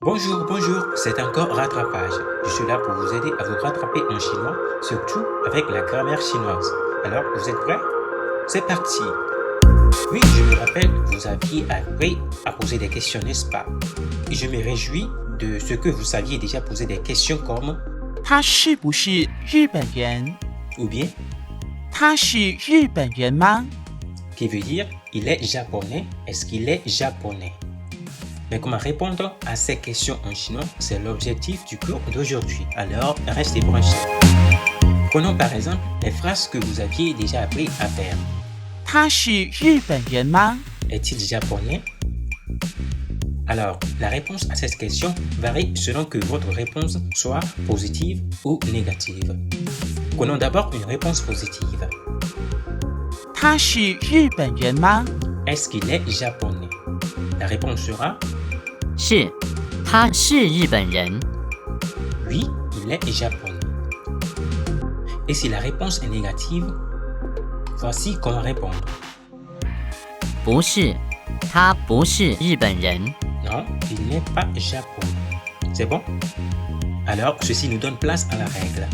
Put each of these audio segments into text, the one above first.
Bonjour, bonjour, c'est encore rattrapage. Je suis là pour vous aider à vous rattraper en chinois, surtout avec la grammaire chinoise. Alors, vous êtes prêts? C'est parti! Oui, je me rappelle, vous aviez appris à poser des questions, n'est-ce pas? Et je me réjouis de ce que vous saviez déjà poser des questions comme 他是不是日本人？ ou bien 他是日本人吗？ qui veut dire il est japonais, est-ce qu'il est japonais? Mais comment répondre à ces questions en chinois, c'est l'objectif du cours d'aujourd'hui. Alors, restez branchés. Prenons par exemple les phrases que vous aviez déjà appris à faire. 他是日本人吗？ Est-il japonais? Alors, la réponse à cette question varie selon que votre réponse soit positive ou négative. Prenons d'abord une réponse positive. 他是日本人吗？ Est-ce qu'il est japonais? La réponse sera 是，他是日本人。 oui, il est japonais. Et si la réponse est négative, voici comment répondre. 不是，他不是日本人。 Non, il n'est pas japonais. C'est bon? Alors, ceci nous donne place à la règle.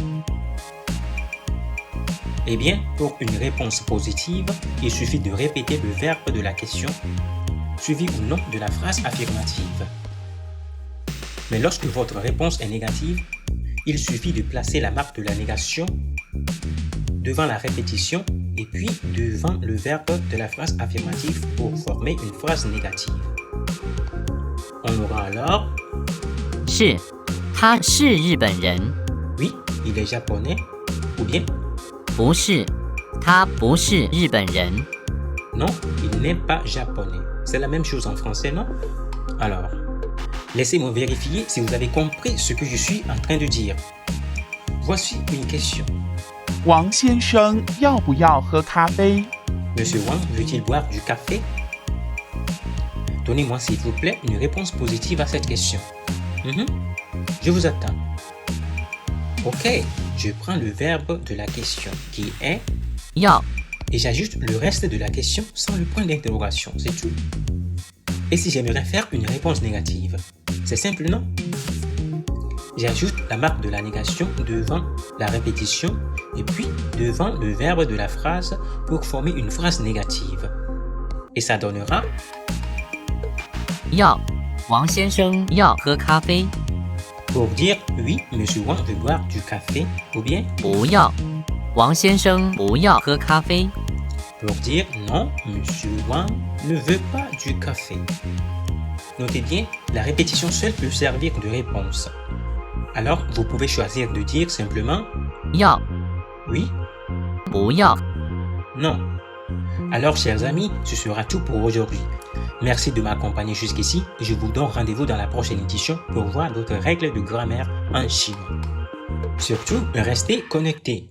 Eh bien, pour une réponse positive, il suffit de répéter le verbe de la question, suivi ou non de la phrase affirmative. Mais lorsque votre réponse est négative, il suffit de placer la marque de la négation devant la répétition et puis devant le verbe de la phrase affirmative pour former une phrase négative. On aura alors 是，他是日本人。 oui, il est japonais, ou bien 不是，他不是日本人。 non, il n'est pas japonais. C'est la même chose en français, non? Alors, laissez-moi vérifier si vous avez compris ce que je suis en train de dire. Voici une question. 王先生要不要喝咖啡？ Monsieur Wang veut-il boire du café? Donnez-moi s'il vous plaît une réponse positive à cette question. Je vous attends. Ok, je prends le verbe de la question qui est 要， et j'ajoute le reste de la question sans le point d'interrogation, c'est tout. Et si j'aimerais faire une réponse négative? C'est simple, non? J'ajoute la marque de la négation devant la répétition et puis devant le verbe de la phrase pour former une phrase négative. Et ça donnera 要，王先生要喝咖啡。 pour dire oui, Monsieur Wang veut boire du café, ou bien 不要，王先生不要喝咖啡。 pour dire non, Monsieur Wang ne veut pas du café. Notez bien, la répétition seule peut servir de réponse. Alors, vous pouvez choisir de dire simplement 要， oui, 不要。 non. Alors, chers amis, ce sera tout pour aujourd'hui. Merci de m'accompagner jusqu'ici et je vous donne rendez-vous dans la prochaine édition pour voir d'autres règles de grammaire en chinois. Surtout, restez connectés.